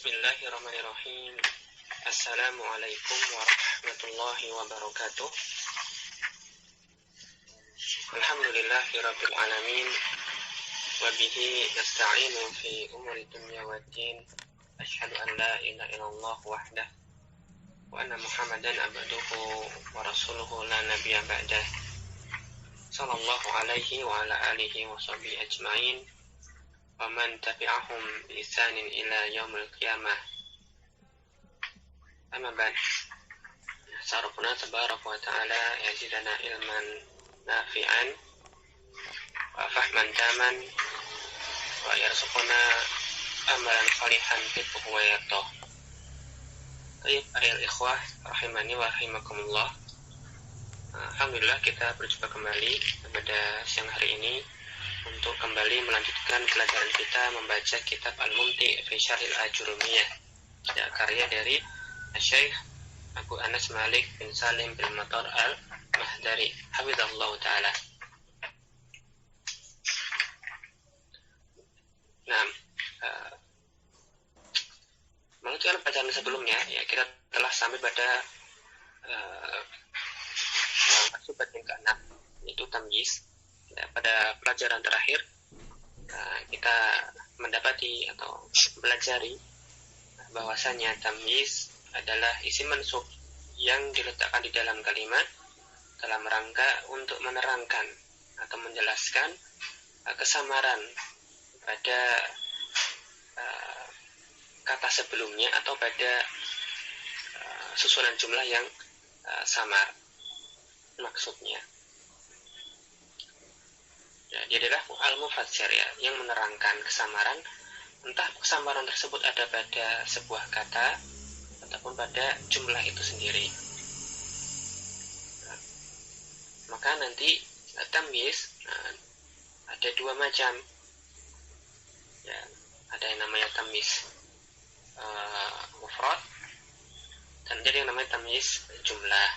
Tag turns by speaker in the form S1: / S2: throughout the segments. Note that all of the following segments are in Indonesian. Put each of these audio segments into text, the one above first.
S1: Bismillahirrahmanirrahim. Assalamualaikum warahmatullahi wabarakatuh. Alhamdulillahirabbil alamin wa bihi nasta'inu fi umuri dunya waddin. Asyhadu an la ilaha illallah wahdah wa anna Muhammadan abduhu wa rasuluhu la nabiyya ba'dah. Sallallahu alaihi wa ala alihi wa sahbihi ajma'in. Waman tabi'ahum bi ihsanin ila yaumil qiyamah. Amma ba'd. Sarafuna tabaraka wa ta'ala yazidana ilman nafi'an wa fahman taman wa yarzuquna amalan salihan fituhu wa yardah. Baik, ayat ikhwah rahimani wa rahimakumullah. Alhamdulillah kita berjumpa kembali pada siang hari ini untuk kembali melanjutkan pelajaran kita membaca kitab Al-Mumti' fi Syarhil Ajurumiyah, karya dari Syekh Abu Anas Malik bin Salim bin Matar Al-Mahdari hafizahullah ta'ala. Nah, melanjutkan pelajaran sebelumnya, ya kita telah sampai pada bab yang ke-6, yaitu tamyiz. Ya, pada pelajaran terakhir kita mendapati atau pelajari bahwasanya tamyiz adalah isim mansub yang diletakkan di dalam kalimat dalam rangka untuk menerangkan atau menjelaskan kesamaran pada kata sebelumnya atau pada susunan jumlah yang samar maksudnya. Ya, dia adalah al-mufassir, ya, yang menerangkan kesamaran, entah kesamaran tersebut ada pada sebuah kata ataupun pada jumlah itu sendiri. Nah, maka nanti tamyiz ada dua macam. Ya, ada yang namanya tamyiz mufrad dan ada yang namanya tamyiz jumlah.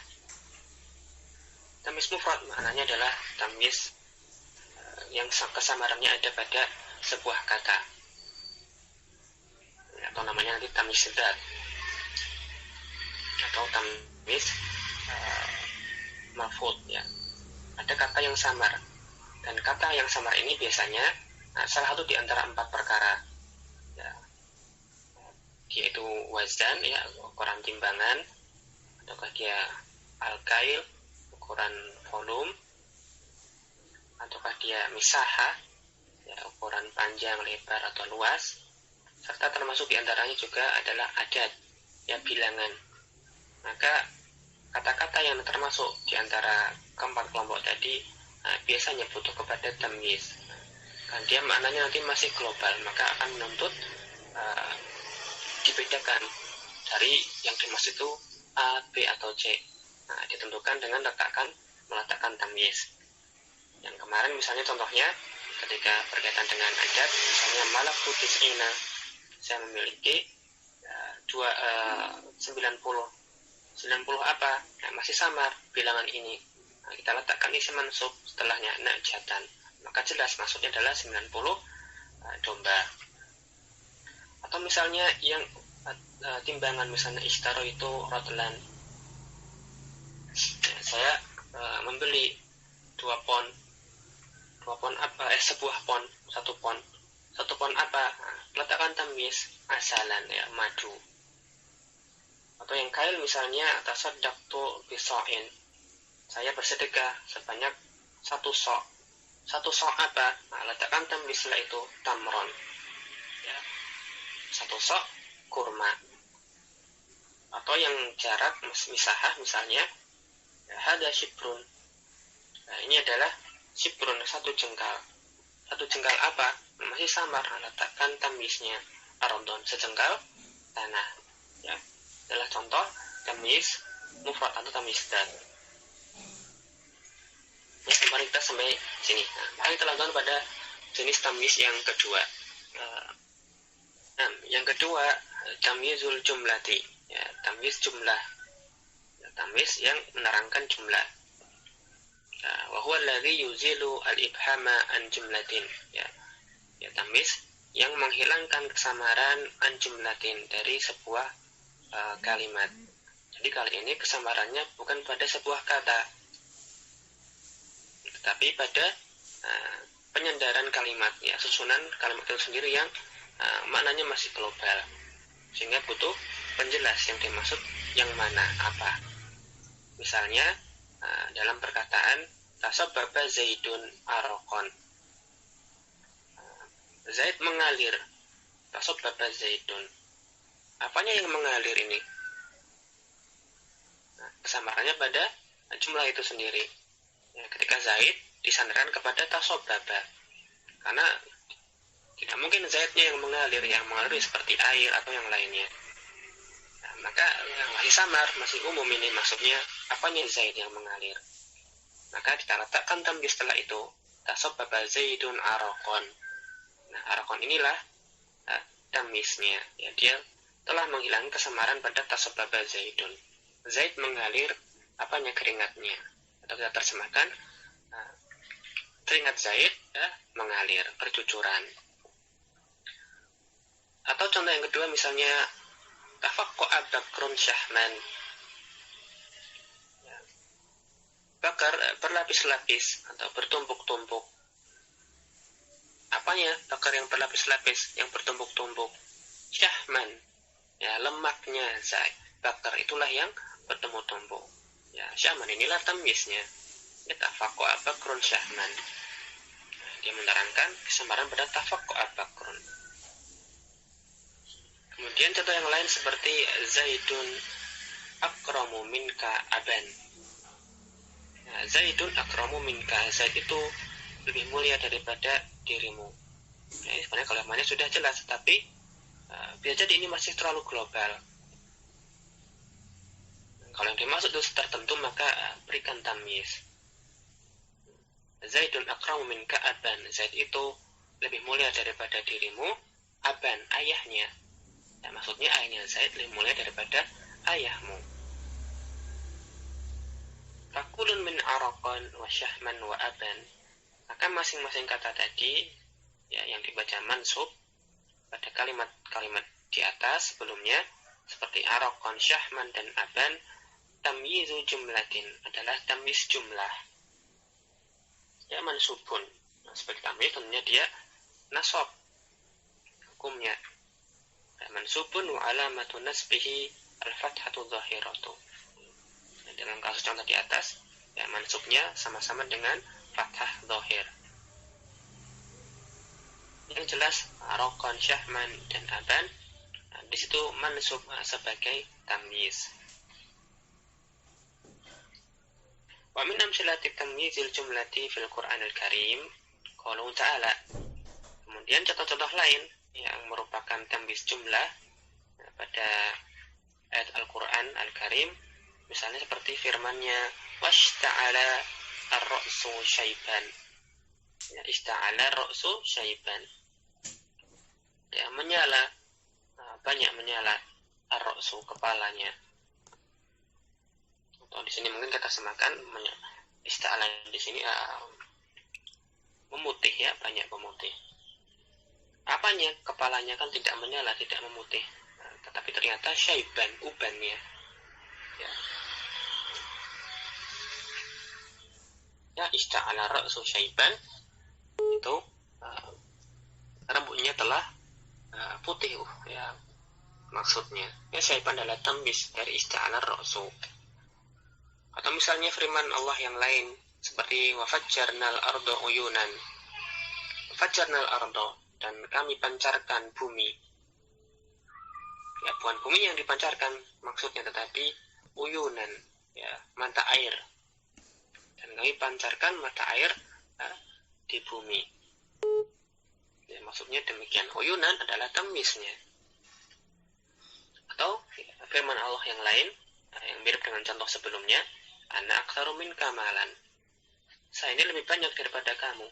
S1: Tamyiz mufrad maknanya adalah tamyiz yang kesamarannya ada pada sebuah kata, atau namanya nanti tamyiz dzat atau tamyiz maf'ul, ya. Ada kata yang samar, dan kata yang samar ini biasanya salah satu di antara 4 perkara, ya, yaitu wazan, ya, ukuran timbangan, ataukah dia al-kail, ukuran volume, ataukah dia misaha, ya, ukuran panjang, lebar atau luas, serta termasuk diantaranya juga adalah adat, ya, bilangan. Maka kata-kata yang termasuk diantara keempat kelompok tadi biasanya butuh kepada tamyiz, kan dia maknanya nanti masih global, maka akan menuntut dibedakan dari yang dimaksud itu A, B atau C. Ditentukan dengan meletakkan tamyiz. Yang kemarin misalnya contohnya ketika berkaitan dengan adat, misalnya malaktu tis'ina, saya memiliki 90 apa, masih samar bilangan ini. Kita letakkan isim mansub setelahnya najatan, maka jelas maksudnya adalah 90 domba. Atau misalnya yang timbangan, misalnya ishtaro itu rotlan, saya membeli 2 pon apa, sebuah pon, 1 pon apa, letakkan tamyiz asalan, ya, madu. Atau yang kail misalnya tasaddaqtu bisa'in, saya bersedekah sebanyak 1 sok. 1 sok apa, letakkan tamyiz setelah itu tamron, ya, 1 sok kurma. Atau yang jarak misahah misalnya, ya, hada shibrun, ini adalah shibrun, 1 jengkal. 1 jengkal apa? Masih samar, letakkan tamyiznya ardon, sejengkal tanah, ya. Adalah contoh tamyiz mufrad atau tamyiz dzat. Ya, kemarin kita sampai sini. Mari kita lanjutkan pada jenis tamyiz yang kedua. Yang kedua tamyizul jumlati, ya, tamyiz jumlah, ya, tamyiz yang menerangkan jumlah. Wa huwa alladhi yuzilu al-ibhama an jumlatin, ya, tamyiz yang menghilangkan kesamaran an jumlatin dari sebuah kalimat. Jadi kali ini kesamarannya bukan pada sebuah kata, tetapi pada penyandaran kalimat, ya, susunan kalimat itu sendiri yang maknanya masih global, sehingga butuh penjelas yang dimaksud yang mana, apa. Misalnya dalam perkataan tasabbaba Zaidun arokon, Zaid mengalir. Tasabbaba Zaidun, apanya yang mengalir ini? Kesamarannya pada jumlah itu sendiri, ya, ketika Zaid disandarkan kepada tasabbaba, karena tidak mungkin Zaidnya yang mengalir seperti air atau yang lainnya. Maka yang masih samar, masih umum ini maksudnya apanya Zaid yang mengalir. Maka kita letakkan tamyiz setelah itu, tasabbaba Zaidun araqon. Nah, araqon inilah tamyiznya, ya, dia telah menghilangkan kesamaran pada tasabbaba Zaidun. Zaid mengalir apanya, keringatnya, atau kita terjemahkan keringat Zaid mengalir, bercucuran. Atau contoh yang kedua misalnya tafaqqa'a Bakrun Syahman, ya, Bakar berlapis-lapis atau bertumpuk-tumpuk. Apanya bakar yang berlapis-lapis, yang bertumpuk-tumpuk? Syahman, ya, lemaknya Zaid. Bakar itulah yang bertumpuk-tumpuk. Ya, Syahman inilah tamyiznya. Tafaqqa'a Bakrun Syahman. Dia menerangkan kesamaran pada tafaqqa'a Bakrun. Kemudian contoh yang lain seperti Zaidun akramu minka aban. Nah, Zaidun akramu minka, Zaid itu lebih mulia daripada dirimu. Nah, sebenarnya kalimatnya sudah jelas, tapi bisa jadi ini masih terlalu global. Kalau yang dimaksud itu tertentu, maka berikan tamyiz. Zaidun akramu minka aban, Zaid itu lebih mulia daripada dirimu. Aban, ayahnya. Ya, maksudnya ayahnya Zaid lebih mulia daripada ayahmu. Fakulun min araqan wa syahman wa aban. Maka masing-masing kata tadi, ya, yang dibaca mansub pada kalimat-kalimat di atas sebelumnya seperti araqan, syahman, dan aban, tamyizu jumlatin adalah tamyiz jumlah. Ya, mansubun. Nah, sebagai tamyiz tentunya dia nasab hukumnya. Mansubun wa alamatu nasbihi al-fathatu dhahiratu. Nah, dalam kasus contoh di atas, ya, mansubnya sama-sama dengan fathah dhahir. Yang jelas araqan, syahman, dan aban, nah, di situ mansub sebagai tamyiz. Wa min amsilati tamyizil jumlati fil Qur'anil Karim qaulun ta'ala. Kemudian contoh-contoh lain yang merupakan tamyiz jumlah pada ayat Al-Qur'an Al-Karim, misalnya seperti firman-Nya washta'ala ar-ra'su syaiban. Ya, ishta'ala ar-ra'su syaiban. Ya, menyala, banyak menyala ar-ra'su, kepalanya. Atau di sini mungkin kita semakan ishta'ala di sini memutih, ya, banyak memutih. Apanya? Kepalanya kan tidak menyala, tidak memutih, tetapi ternyata syaiban, ubannya. Ya, ya, ishta'ala ra'su syaiban itu rambutnya telah putih, ya, maksudnya. Ya, syaiban adalah tamyiz dari ishta'ala ra'su. Atau misalnya firman Allah yang lain seperti wa fajjarnal arda uyunan. Fajjarnal arda, dan kami pancarkan bumi. Ya, bukan bumi yang dipancarkan maksudnya, tetapi uyunan, ya, mata air. Dan kami pancarkan mata air di bumi. Ya, maksudnya demikian. Uyunan adalah tamyiznya. Atau ya, firman Allah yang lain yang mirip dengan contoh sebelumnya, ana aktsaru minka malan. Saya ini lebih banyak daripada kamu.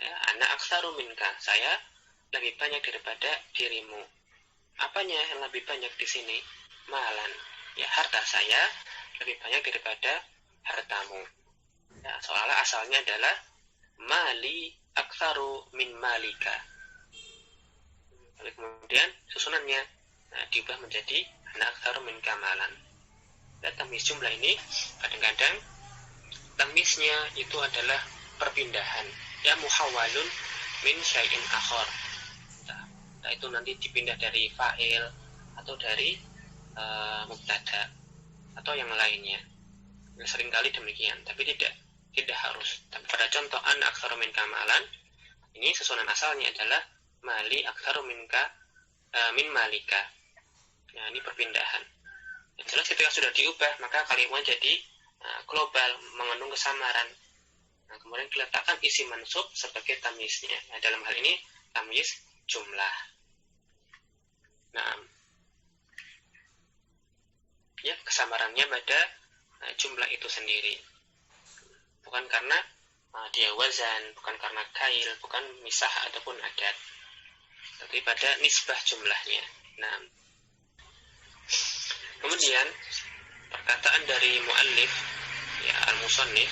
S1: Ya, ana aktsaru minka, saya lebih banyak daripada dirimu. Apanya yang lebih banyak di sini? Malan. Ya, harta saya lebih banyak daripada hartamu. Ya, soalnya asalnya adalah mali aktsaru min malika. Tapi kemudian susunannya diubah menjadi ana aktsaru min kamalan. Dan tamyiz jumlah ini kadang-kadang tamyiznya itu adalah perpindahan, ya muhawwalun min syai'in akhar. Nah, itu nanti dipindah dari fa'il atau dari mubtada atau yang lainnya. Seringkali demikian, tapi tidak harus. Tapi pada contoh an aktsaru min kamalan, ini susunan asalnya adalah mali aktsaru minka min malika. Nah, ini perpindahan. Yang jelas ketika sudah diubah, maka kalimat jadi global, mengandung kesamaran. Nah, kemudian diletakkan isi mansub sebagai tamyiznya. Nah, dalam hal ini tamyiz jumlah. Nah, ya kesamarannya pada jumlah itu sendiri. Bukan karena dia wazan, bukan karena kail, bukan misah ataupun adat, tapi pada nisbah jumlahnya. Nah, kemudian perkataan dari muallif, ya al-musannif,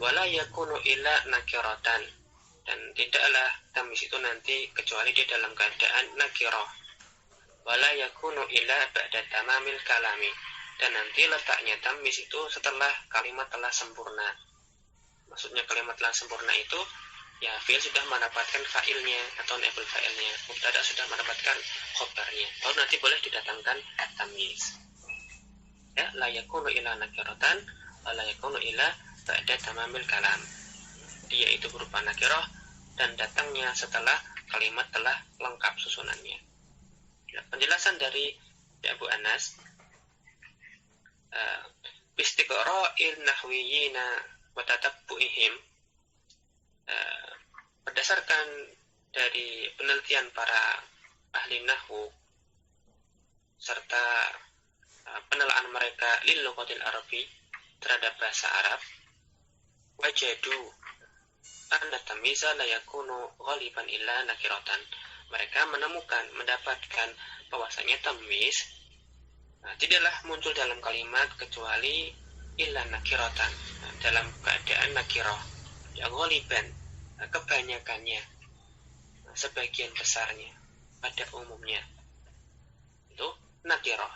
S1: wala yakunu illa nakiratan, dan tidaklah tamyiz itu nanti kecuali di dalam keadaan nakirah. Wala yakunu illa ba'da tamamil kalami, dan nanti letaknya tamyiz itu setelah kalimat telah sempurna. Maksudnya kalimat telah sempurna itu ya fi'il sudah mendapatkan fa'ilnya atau naibul fa'ilnya, mubtada sudah mendapatkan khobarnya, baru nanti boleh didatangkan tamyiz. Ya, la yakunu illa nakiratan wa la yakunu illa ba'da tamamil kalam. Dia itu berupa nakirah dan datangnya setelah kalimat telah lengkap susunannya. Ya, penjelasan dari Abu Anas, bistiqra'il nahwiyina wa tatabbu'ihim, berdasarkan dari penelitian para ahli nahwu serta penelaan mereka lil lughatil arabi terhadap bahasa Arab, wajadu anna tamyiza la yakunu ghaliban illa nakiratan. Mereka mendapatkan bahwasanya tamyiz tidaklah muncul dalam kalimat kecuali illa nakiratan, dalam keadaan nakirah, ya ghaliban, kebanyakannya, sebagian besarnya, pada umumnya itu nakirah.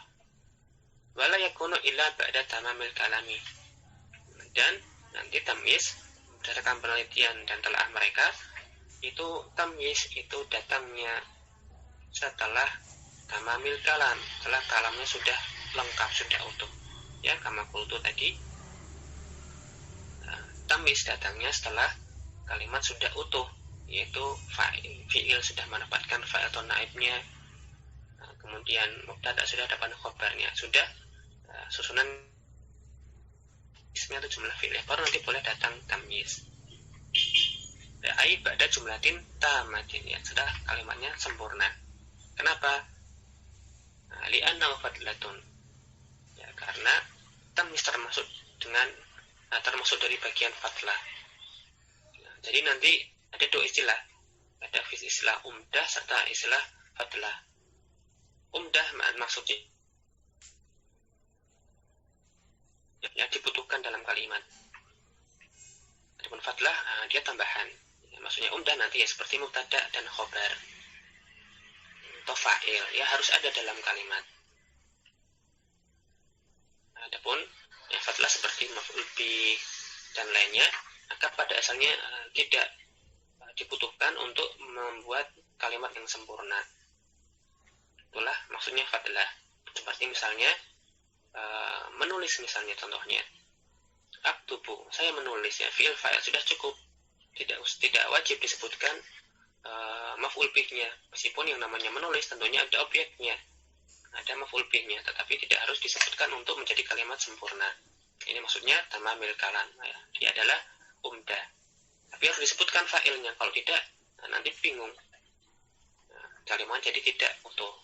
S1: Wala yakunu illa ba'da tamamil kalami, dan nanti tamyiz berdasarkan penelitian dan telaah mereka itu tamyiz itu datangnya setelah tamamil kalam, setelah kalamnya sudah lengkap, sudah utuh. Ya, kama qultu tadi, tamyiz datangnya setelah kalimat sudah utuh, yaitu fi'il sudah mendapatkan fa'il atau naibnya, kemudian mubtada sudah dapat khobarnya, sudah susunan ismnya itu jumlah fi'il, baru nanti boleh datang tamyiz. Ai ba'da jumlatin tamatin, ya sudah kalimatnya sempurna. Kenapa? Li'anna fadlatun, ya karena tamyiz termasuk dari bagian fadlah. Jadi nanti ada dua istilah, ada istilah umdah serta istilah fadlah. Umdah maksudnya yang dibutuhkan dalam kalimat. Adapun fadlah dia tambahan. Ya, maksudnya umdah nanti ya seperti mubtada dan khobar atau fa'il, ya harus ada dalam kalimat. Adapun yang fadlah seperti maf'ul bih dan lainnya, maka pada asalnya tidak dibutuhkan untuk membuat kalimat yang sempurna. Itulah maksudnya fadlah. Seperti misalnya menulis, misalnya contohnya aktubu, saya menulis, ya fi'il fa'il sudah cukup, tidak wajib disebutkan maf'ul bihnya, meskipun yang namanya menulis tentunya ada objeknya, ada maf'ul bihnya, tetapi tidak harus disebutkan untuk menjadi kalimat sempurna. Ini maksudnya tamamil kalam, ya. Dia adalah umdah, tapi harus disebutkan fa'ilnya, kalau tidak nanti bingung, kalimat jadi tidak utuh.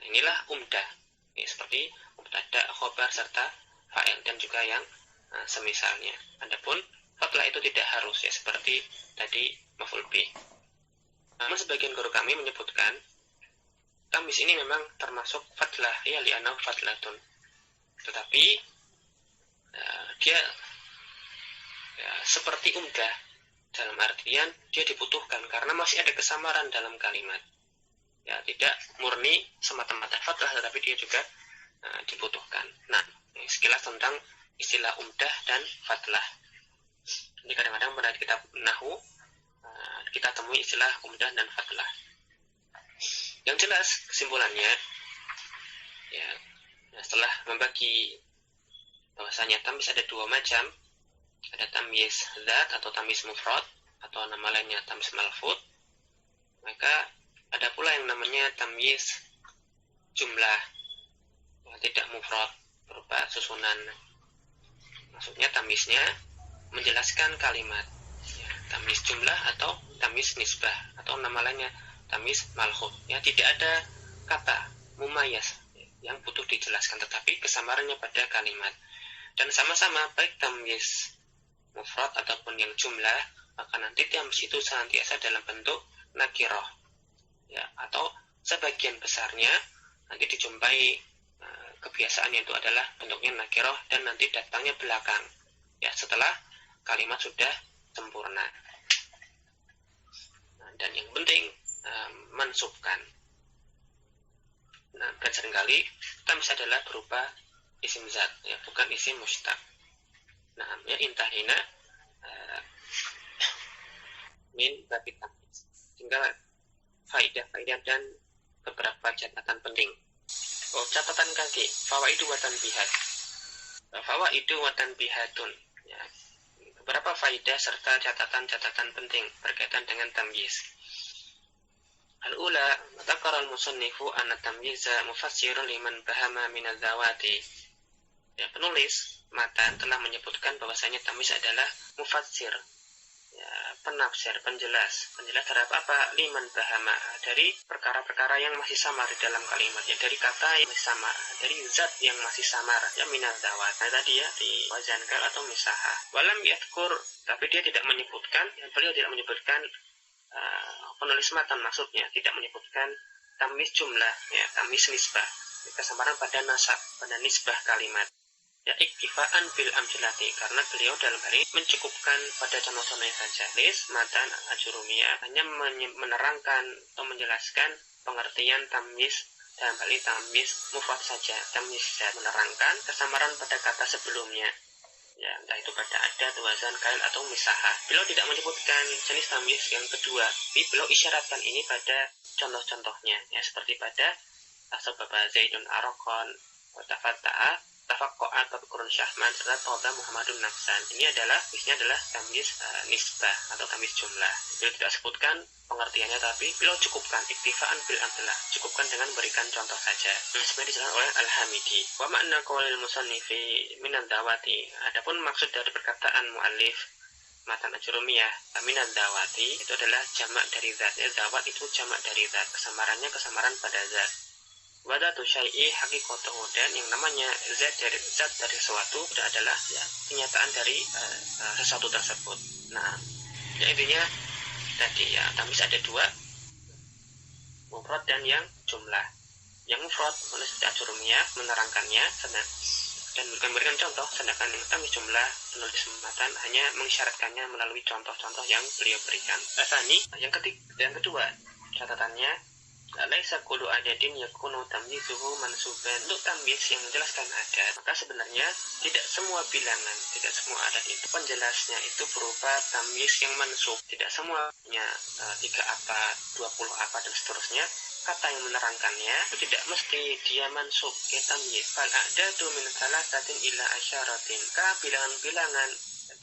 S1: Inilah umdah, ya, seperti mubtada, khobar serta fa'il dan juga yang semisalnya. Adapun fadlah itu tidak harus, ya seperti tadi maf'ul bih. Namun sebagian guru kami menyebutkan tamyiz ini memang termasuk fadlah, ya li'annahu fadlatun, tetapi dia ya, seperti umdah dalam artian dia dibutuhkan karena masih ada kesamaran dalam kalimat. Ya, tidak murni semata-mata fathah, tetapi dia juga dibutuhkan. Nah, sekilas tentang istilah umdah dan fathah. Ini kadang-kadang pada kitab nahwu kita temui istilah umdah dan fathah. Yang jelas kesimpulannya, ya, setelah membagi bahwasanya tamyiz ada dua macam, ada tamyiz dzat atau tamyiz mufrad atau nama lainnya tamyiz malfuz, maka ada pula yang namanya tamyiz jumlah, tidak mufrad, berupa susunan. Maksudnya tamyiznya menjelaskan kalimat, ya, tamyiz jumlah atau tamyiz nisbah atau nama lainnya tamyiz malfuz. Ya, tidak ada kata mumayyiz yang butuh dijelaskan, tetapi kesamarannya pada kalimat. Dan sama-sama baik tamyiz mufrad ataupun yang jumlah, maka nanti tamyiz itu senantiasa dalam bentuk nakirah, ya, atau sebagian besarnya nanti dijumpai kebiasaannya itu adalah bentuknya nakirah dan nanti datangnya belakang, ya, setelah kalimat sudah sempurna. Dan yang penting mansubkan. Nah, dan seringkali tamyiz adalah berupa isim zat, ya, bukan isim mustaq. Nah, ya, intahina min babi tamyiz. Tinggal faidah-faidah dan beberapa catatan penting. Catatan kaki, fawaidu wa tanbihat. Fawaidu wa tanbihatun, ya, beberapa faidah serta catatan-catatan penting berkaitan dengan tamyiz. Al-ula, dzakara al-musannifu anna tamyiza mufassirun liman bahama min adzawati. Ya, penulis matan telah menyebutkan bahwasanya tamyiz adalah mufassir, ya, penafsir, penjelas terhadap apa? Liman bahama, dari perkara-perkara yang masih samar di dalam kalimatnya, dari kata yang masih samar, dari zat yang masih samar, ya, min adzawat. Nah, tadi ya di wazan kal atau misaha. Walam yadhkur, tapi dia tidak menyebutkan, ya, beliau tidak menyebutkan, penulis matan maksudnya tidak menyebutkan tamyiz jumlah, ya, tamyiz nisbah, kesamaran pada nasab, pada nisbah kalimat, ya, iktifaan bil amjilati, karena beliau dalam hal ini mencukupkan pada contoh-contohnya saja. Lis matan ajurumiyah hanya menerangkan atau menjelaskan pengertian tamyiz dalam hal ini tamyiz mufrad saja, tamyiz menerangkan kesamaran pada kata sebelumnya, ya, entah itu pada adat, wazan, kail atau misaha. Beliau tidak menyebutkan jenis tamyiz yang kedua, tapi beliau isyaratkan ini pada contoh-contohnya, ya, seperti pada asbaba zaidun arqan wa tafatta'a tafaqqa'a tabiqurun syahman serta toba muhammadun nafsan. Ini adalah tamyiz nisbah atau tamyiz jumlah. Beliau tidak sebutkan pengertiannya, tapi beliau cukupkan iktifaan bil amdalah, cukupkan dengan berikan contoh saja. Seperti dijelaskan oleh Al-Hamidi. Wa ma'na qaulil musannifi min ad-dawati. Adapun maksud dari perkataan muallif matan ajurumiyah min ad-dawati itu adalah jamak dari zat. Ya, dawat itu jamak dari zat. Kesamarannya kesamaran pada zat. Wadatu syai'i haqiqatuhu, dan yang namanya zat dari sesuatu itu adalah, ya, kenyataan dari sesuatu tersebut. Nah, ya, intinya tadi, ya, tamyiz ada dua, mufrad dan yang jumlah. Yang mufrad menulis ajurumiyah menerangkannya dan memberikan contoh, sedangkan yang tamyiz jumlah penulis matan hanya mengisyaratkannya melalui contoh-contoh yang beliau berikan. Yang kedua catatannya, laisa kullu adadin yakunu tamyizuhu mansuban. Untuk tamyiz yang menjelaskan adat, maka sebenarnya tidak semua bilangan, tidak semua adat itu penjelasnya itu berupa tamyiz yang mansub. Tidak semuanya 3 apa, 20 apa dan seterusnya. Kata yang menerangkannya itu tidak mesti dia mansub ke tamyiz. Fal a'dadu min thalathatin ila asyaratin. Bilangan-bilangan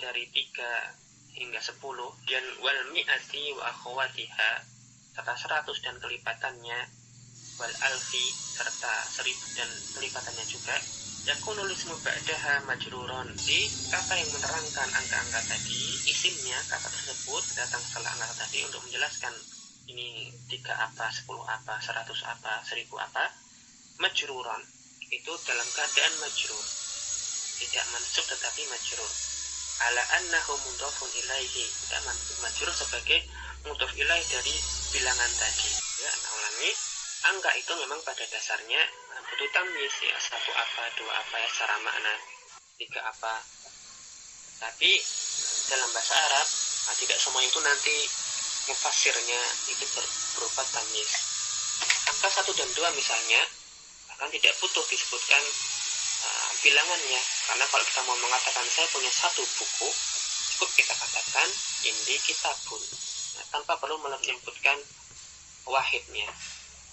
S1: dari 3 hingga 10 dan wal mi'ati wa akhwatiha serta 100 dan kelipatannya, wal alfi serta 1000 dan kelipatannya juga, yakunu lismu ba'daha majruron. Di kata yang menerangkan angka-angka tadi, isimnya kata tersebut datang setelah angka tadi untuk menjelaskan ini 3 apa, 10 apa, 100 apa, 1000 apa, majruron itu dalam keadaan majrur, tidak mansub tetapi majrur. Ala annahu mudhafun ilaihi, majrur sebagai mudhaf ilaih dari bilangan tadi. Ya, ulangi, angka itu memang pada dasarnya butuh tamyiz, ya, 1 apa, 2 apa, ya, secara makna 3 apa. Tapi dalam bahasa Arab tidak semua itu nanti mufasirnya itu berupa tamyiz. Angka 1 dan 2 misalnya bahkan tidak butuh disebutkan bilangannya, karena kalau kita mau mengatakan saya punya 1 buku, cukup kita katakan indi kitabun, tanpa perlu menyebutkan wahidnya.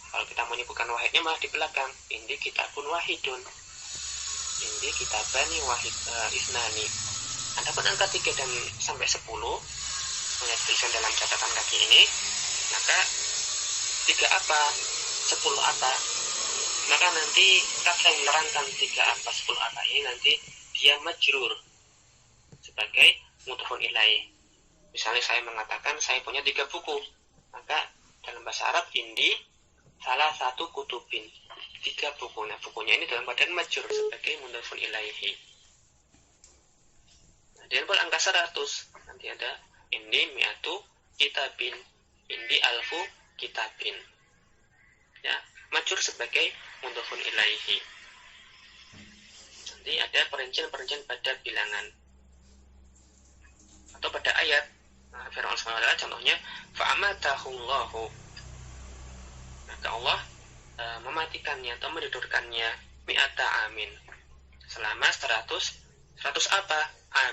S1: Kalau kita menyebutkan wahidnya malah di belakang, indi kitabun wahidun, indi kitabani wahid isnani. Adapun angka 3 dan sampai 10 punya tulisan dalam catatan kaki ini, maka 3 apa, 10 apa, maka nanti kata yang menerangkan 3 apa 10 apa ini nanti dia majrur sebagai mudhofun ilaih. Misalnya saya mengatakan saya punya 3 buku, maka dalam bahasa Arab indi salah satu kutubin, 3 buku. Nah, bukunya ini dalam keadaan majrur sebagai mudhofun ilaihi. Nah, dan pun angka 100 nanti ada indi mi'atu kitabin, indi alfu kitabin. Ya, majrur sebagai mudhofun ilaihi. Nanti ada perincian-perincian pada bilangan atau pada ayat. Firman Allah SWT contohnya fa'amatahullahu, maka Allah mematikannya atau menidurkannya mi'ata amin, selama 100 apa?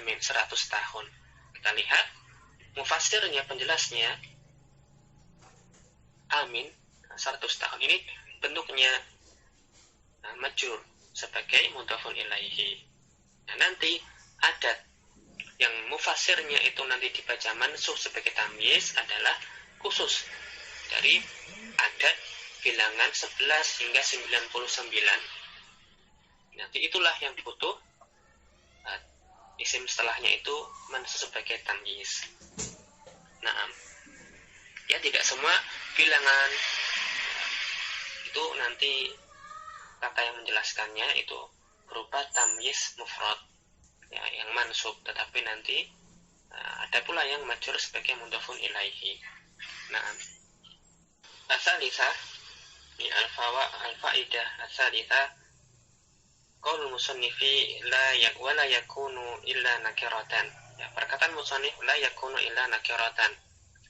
S1: Amin, 100 tahun. Kita lihat mufasirnya, penjelasnya amin 100 tahun ini bentuknya majrur sebagai mudhofun ilaihi. Nah, nanti adat yang mufasirnya itu nanti dibaca mansukh sebagai tamyiz adalah khusus dari adat bilangan 11 hingga 99. Nanti itulah yang butuh isim setelahnya itu mansukh sebagai tamyiz. Nah, ya tidak semua bilangan itu nanti kata yang menjelaskannya itu berupa tamyiz mufrad, ya, yang mansub, tetapi nanti ada pula yang majrur sebagai mudhofun ilaihi. Nah, as-salisah ni al-faidah as-salisah qaul musannifi wa la yakunu illa nakiratan. Ya, perkataan musannif la yakunu illa nakiratan,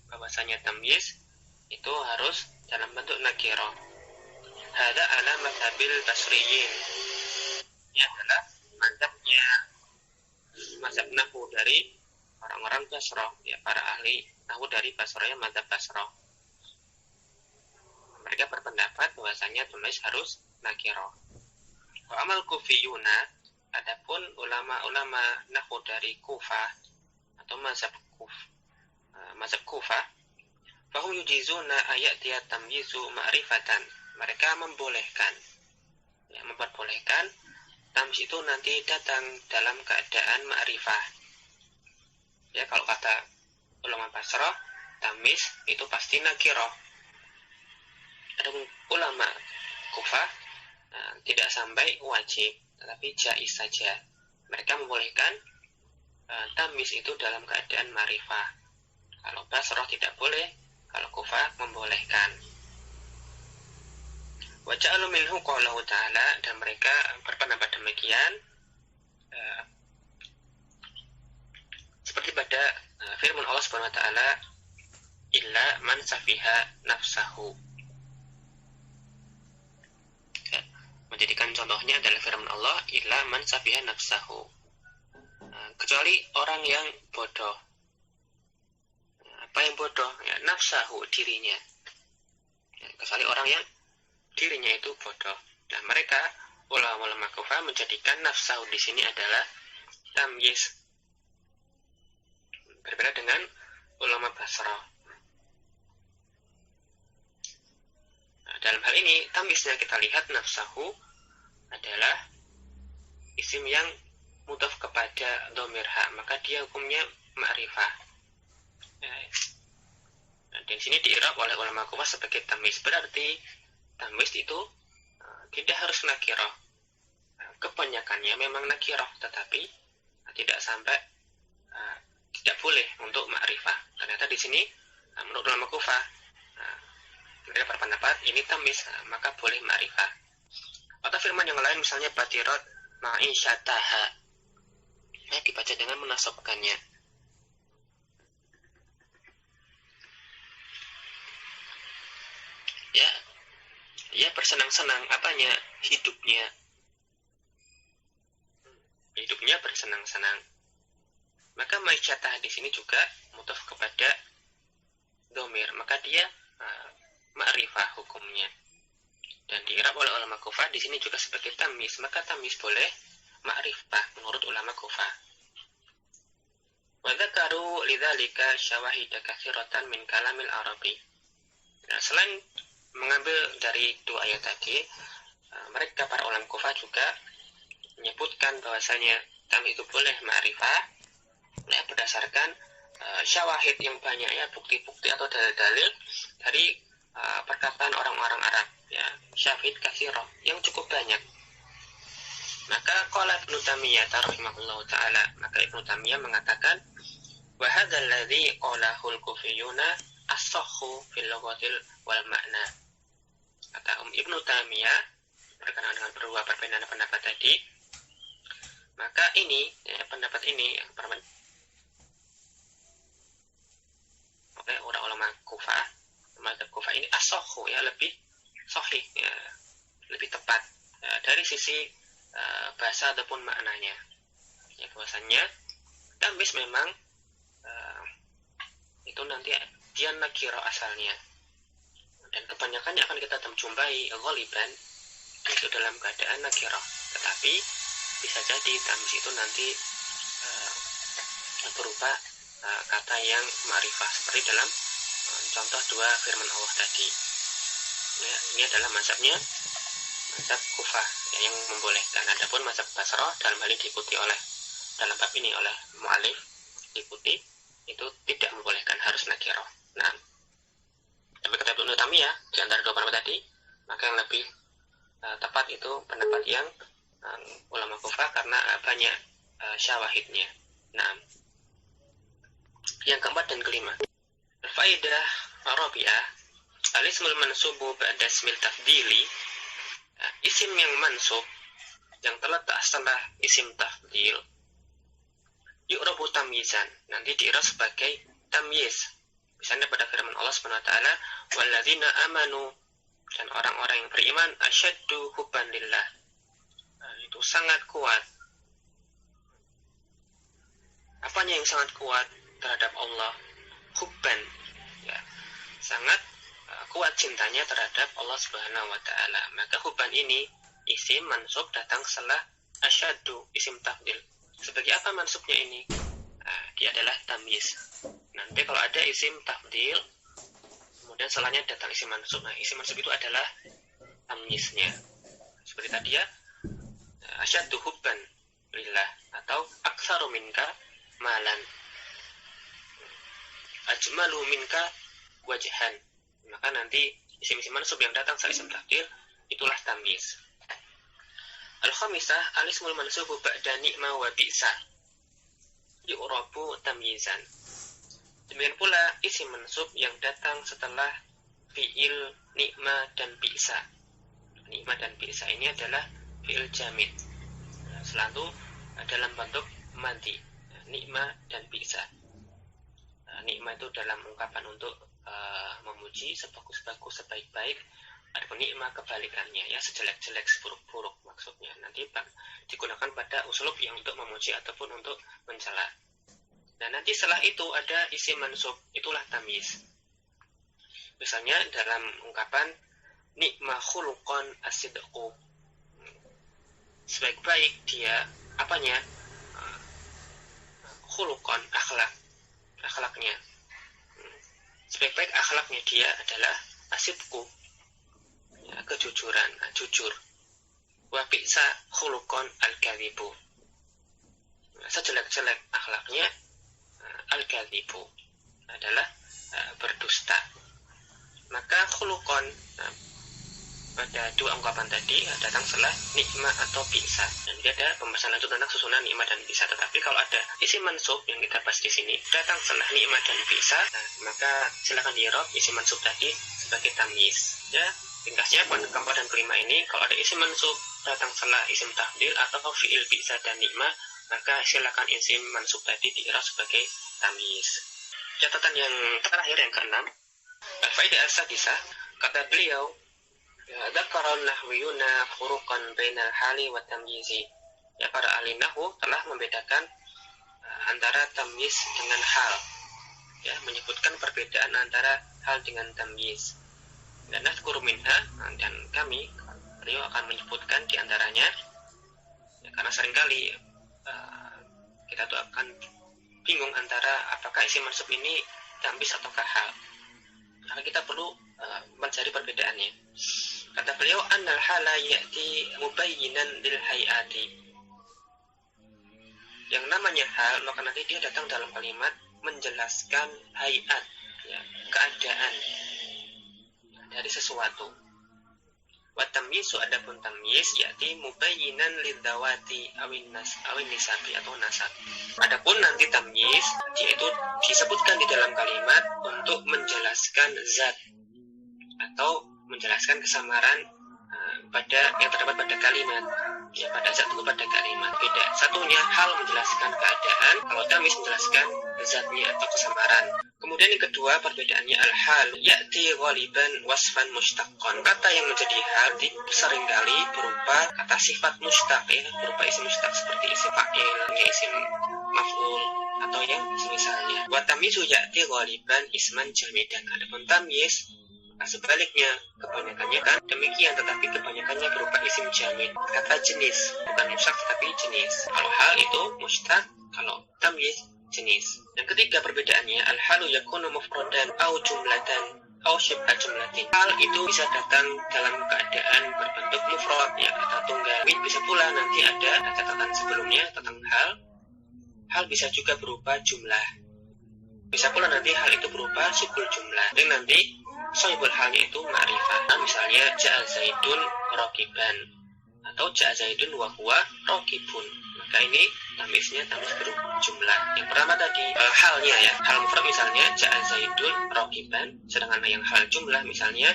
S1: bahwasanya tamyiz itu harus dalam bentuk nakirah. Hada ala mazhabil basriyin, ini adalah mazhab nahwu dari orang-orang Basrah, ya, para ahli nahwu dari Basrah, mazhab Basrah. Mereka berpendapat bahwasanya tamyiz harus nakirah. Wa amal kufiyuna, adapun ulama-ulama nahwu dari Kufah atau mazhab Kufah, fahum yujizuna ayatiya tamyizu ma'rifatan, mereka memperbolehkan tamyiz itu nanti datang dalam keadaan ma'rifah. Ya, kalau kata ulama Basrah, tamyiz itu pasti nakirah. Ada ulama Kufah tidak sampai wajib, tetapi jaiz saja. Mereka membolehkan tamyiz itu dalam keadaan ma'rifah. Kalau Basrah tidak boleh, kalau Kufah membolehkan. Wa ja'alu minhu qawlahu ta'ala, dan mereka berpendapat demikian seperti pada firman Allah Subhanahu wa taala, illa man safiha nafsahu. Ya, menjadikan contohnya adalah firman Allah, illa man safiha nafsahu, kecuali orang yang bodoh. Apa yang bodoh? Ya, nafsahu, dirinya. Ya, kecuali orang yang dirinya itu bodoh. Nah, mereka ulama-ulama Kufah menjadikan nafsahu di sini adalah tamyiz. Berbeda dengan ulama Basrah. Nah, dalam hal ini tamyiznya kita lihat nafsahu adalah isim yang mudhaf kepada dhamir ha, maka dia hukumnya ma'rifah. Nah, di sini diirab oleh ulama Kufah sebagai tamyiz. Berarti tamyiz itu tidak harus nakirah. Kebanyakannya memang nakirah, tetapi tidak sampai tidak boleh untuk ma'rifah. Ternyata di sini menurut ulama Kufah mereka berpendapat ini tamyiz, maka boleh ma'rifah. Atau firman yang lain misalnya batirat ma'isyataha, dibaca dengan menasabkannya. ya, dia bersenang-senang apanya, hidupnya bersenang-senang. Maka maisyatah di sini juga mudhaf kepada dhamir, maka dia ma'rifah hukumnya. Dan diirab oleh ulama Kufah di sini juga sebagai tamyiz, maka tamyiz boleh ma'rifah menurut ulama Kufah. Wa dzakaru lidzalika syawahida katsiratan min kalamil Arabi. Nah, selain mengambil dari dua ayat tadi, mereka para ulama Kufah juga menyebutkan bahwasanya tamyiz itu boleh ma'rifah ya, berdasarkan syawahid yang banyak, ya, bukti-bukti atau dalil-dalil dari perkataan orang-orang Arab, ya, syahid katsirah yang cukup banyak. Maka qala Ibnu Taimiyah rahimahullahu taala, maka Ibnu Taimiyah mengatakan wa hadzal ladzi qalahu al-kufiyuna as-sahhu fil lughatil wal ma'na. Kata Ibnu Taimiyah berkenaan dengan berdua perbedaan pendapat tadi, maka ini ya, pendapat ini oleh ulama Kufah, mazhab Kufah ini as-sahhu, ya, lebih sahih, ya, lebih tepat ya, dari sisi bahasa ataupun maknanya, ya, bahwasanya tamyiz memang itu nanti dia nakira asalnya, dan kebanyakannya akan kita jumpai ghaliban itu dalam keadaan nakira, tetapi bisa jadi tamyiz itu nanti berupa kata yang ma'rifah seperti dalam contoh dua firman Allah tadi, ya, ini adalah mazhab Kufah ya, yang membolehkan. Adapun mazhab Basrah dalam hal ini diikuti oleh dalam bab ini oleh mu'alif, diikuti itu tidak membolehkan, harus nakirah. Nah, tapi kata Ibnu Taimiyah di antara dua pendapat tadi, maka yang lebih tepat itu pendapat yang ulama Kufah karena banyak syawahidnya. Nah, yang keempat dan kelima, faidah rabi'ah, al-ismul mansubu ba'da ismil tafdili, isim yang mansub yang terletak setelah isim tafdil yu'rabu tamyizan, nanti diirab sebagai tamyiz. Misalnya pada firman Allah Subhanahu wa taala, walladzina amanu, dan orang-orang yang beriman asyaddu hubban lillah, itu sangat kuat. Apanya yang sangat kuat terhadap Allah? Hubban, ya, sangat kuat cintanya terhadap Allah Subhanahu wa taala. Maka hubban ini isim mansub datang setelah asyaddu, isim tafdil. Sebagai apa mansubnya ini? Dia adalah tamyiz. Nanti kalau ada isim tafdil kemudian setelahnya datang isim mansub, nah isim mansub itu adalah tamyiznya. Seperti tadi ya, asyaddu hubban lillah atau aktsaru minka malan, ajmalu minka wajhan. Maka nanti isim-isim mansub yang datang setelah isim tafdil itulah tamyiz. Al-khamisah, al-ismul mansubu ba'da ni'ma wa bi'sa yu'rabu tamyizan. Demikian pula isim mansub yang datang setelah fi'il ni'ma dan bi'sa. Ni'ma dan bi'sa ini adalah fi'il jamid, selalu dalam bentuk madhi. Ni'ma dan bi'sa. Ni'ma itu dalam ungkapan untuk memuji, sebagus-bagus, sebaik-baik. Adapun ni'ma kebalikannya, ya, sejelek-jelek, seburuk-buruk maksudnya. Nanti digunakan pada uslub yang untuk memuji ataupun untuk mencela. Nah, nanti setelah itu ada isim mansub, itulah tamyiz. Misalnya dalam ungkapan ni'ma khuluqan as-sidqu, sebaik-baik dia apanya? Khuluqan, akhlaknya. Sebaik-baik akhlaknya dia adalah as-sidqu, ya, kejujuran, jujur. Wa bi'sa khuluqan al-kadzibu, sejelek-jelek akhlaknya al-kadzibu adalah berdusta. Maka khuluqan pada dua ungkapan tadi datang setelah nikmat atau bi'sa, dan dia ada pembahasan lanjut tentang susunan nikmat dan bi'sa. Tetapi kalau ada isim mansub yang kita bahas di sini datang setelah nikmat dan bi'sa, maka silakan di-i'rab isim mansub tadi sebagai tamyiz. Ya, ringkasnya pada keempat dan kelima ini, kalau ada isim mansub datang setelah isim tafdil atau fi'il bi'sa dan nikmat, maka silakan isim mansub tadi di-i'rab sebagai tamyiz. Catatan yang terakhir yang keenam, al-faidah as-sadisah, Kata beliau, dzakara nahwiyuna furuqan bainal hali wa tamyizi. Ya, para ahli nahwu telah membedakan antara tamyiz dengan hal. Ya, menyebutkan perbedaan antara hal dengan tamyiz. Dan nadhkuru minha, dan kami, beliau akan menyebutkan di antaranya. Ya, karena seringkali kita tuh akan bingung antara apakah isim mansub ini tamyiz ataukah hal. Maka kita perlu mencari perbedaannya. Kata beliau, annal hala ya'ti mubayyinan lil hayati. Yang namanya hal, maka nanti dia datang dalam kalimat menjelaskan hayat, ya, keadaan dari sesuatu. Wa tamyizu, adapun tamyiz ya'ti mubayyinan lidzawati awin nisabi atau nasab. Adapun nanti tamyiz, dia itu disebutkan di dalam kalimat untuk menjelaskan zat atau menjelaskan kesamaran pada yang terdapat pada kalimat, ya, pada zat itu pada kalimat. Beda satunya hal menjelaskan keadaan, kalau tamyiz menjelaskan zatnya atau kesamaran. Kemudian yang kedua perbedaannya al-hal ya'ti ghaliban wasfan mustaqqan. Kata yang menjadi hal seringkali berupa kata sifat mustaq, ya, berupa isim mustaq seperti isim fa'il, isim maf'ul atau yang semisalnya. Wa tamyizu ya'ti ghaliban isman jamidan. Adapun tamyiz sebaliknya, kebanyakannya kan demikian, tetapi kebanyakannya berupa isim jamid, kata jenis, bukan mustaq tetapi jenis. Kalau hal itu mustaq, kalau tamyiz jenis. Yang ketiga perbedaannya, al-halu yakunu mufradan au jumlatan au syibha jumlatin. Hal itu bisa datang dalam keadaan berbentuk mufrad, ya, kata tunggal. Bisa pula nanti ada catatan sebelumnya tentang hal. Hal bisa juga berupa jumlah. Bisa pula nanti hal itu berupa syibhul jumlah. Dan nanti sahibul halnya itu ma'rifah. Nah, misalnya ja'a zaidun raqiban atau ja'a zaidun wa huwa raqibun. Maka ini tamyiznya tamyiz berjumlah. Yang pertama tadi halnya, ya, hal mufrad misalnya ja'a zaidun raqiban, sedangkan yang hal jumlah misalnya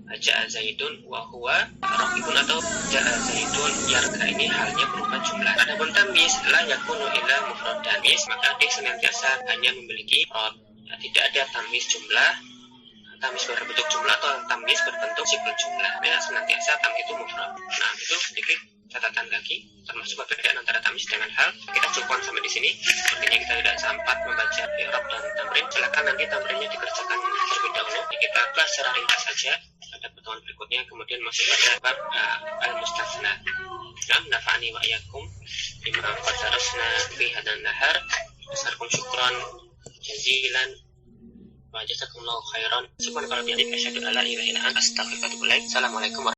S1: ja'a zaidun wa huwa raqibun atau ja'a zaidun yarka, ini halnya berupa jumlah. Adapun tamyiz la yakunu illa mufradan, maka dia senantiasa hanya memiliki mufrad. Ya, tidak ada tamyiz jumlah, tamyiz berbentuk jumlah atau tamyiz berbentuk sifat jumlah. Ya, senantiasa tamyiz itu mufrad. Nah, itu sedikit catatan lagi termasuk perbedaan antara tamyiz dengan hal. Kita cukupkan sampai di sini. Sepertinya kita tidak sempat membaca i'rab dan tamrin. Silakan nanti tamrinnya dikerjakan terlebih dahulu. Kita bahas secara ringkas saja pada pertemuan berikutnya. Kemudian masuk pada bab al-mustatsna. Nafa'ani wa iyyakum bima qadarasna fi hadan nahar. Assalamualaikum syukran jazilan. Jazakumullahu khairan. Subhanallah, asyhadu an la ilaha illa anta, astaghfiruka wa atubu ilaik. Assalamualaikum.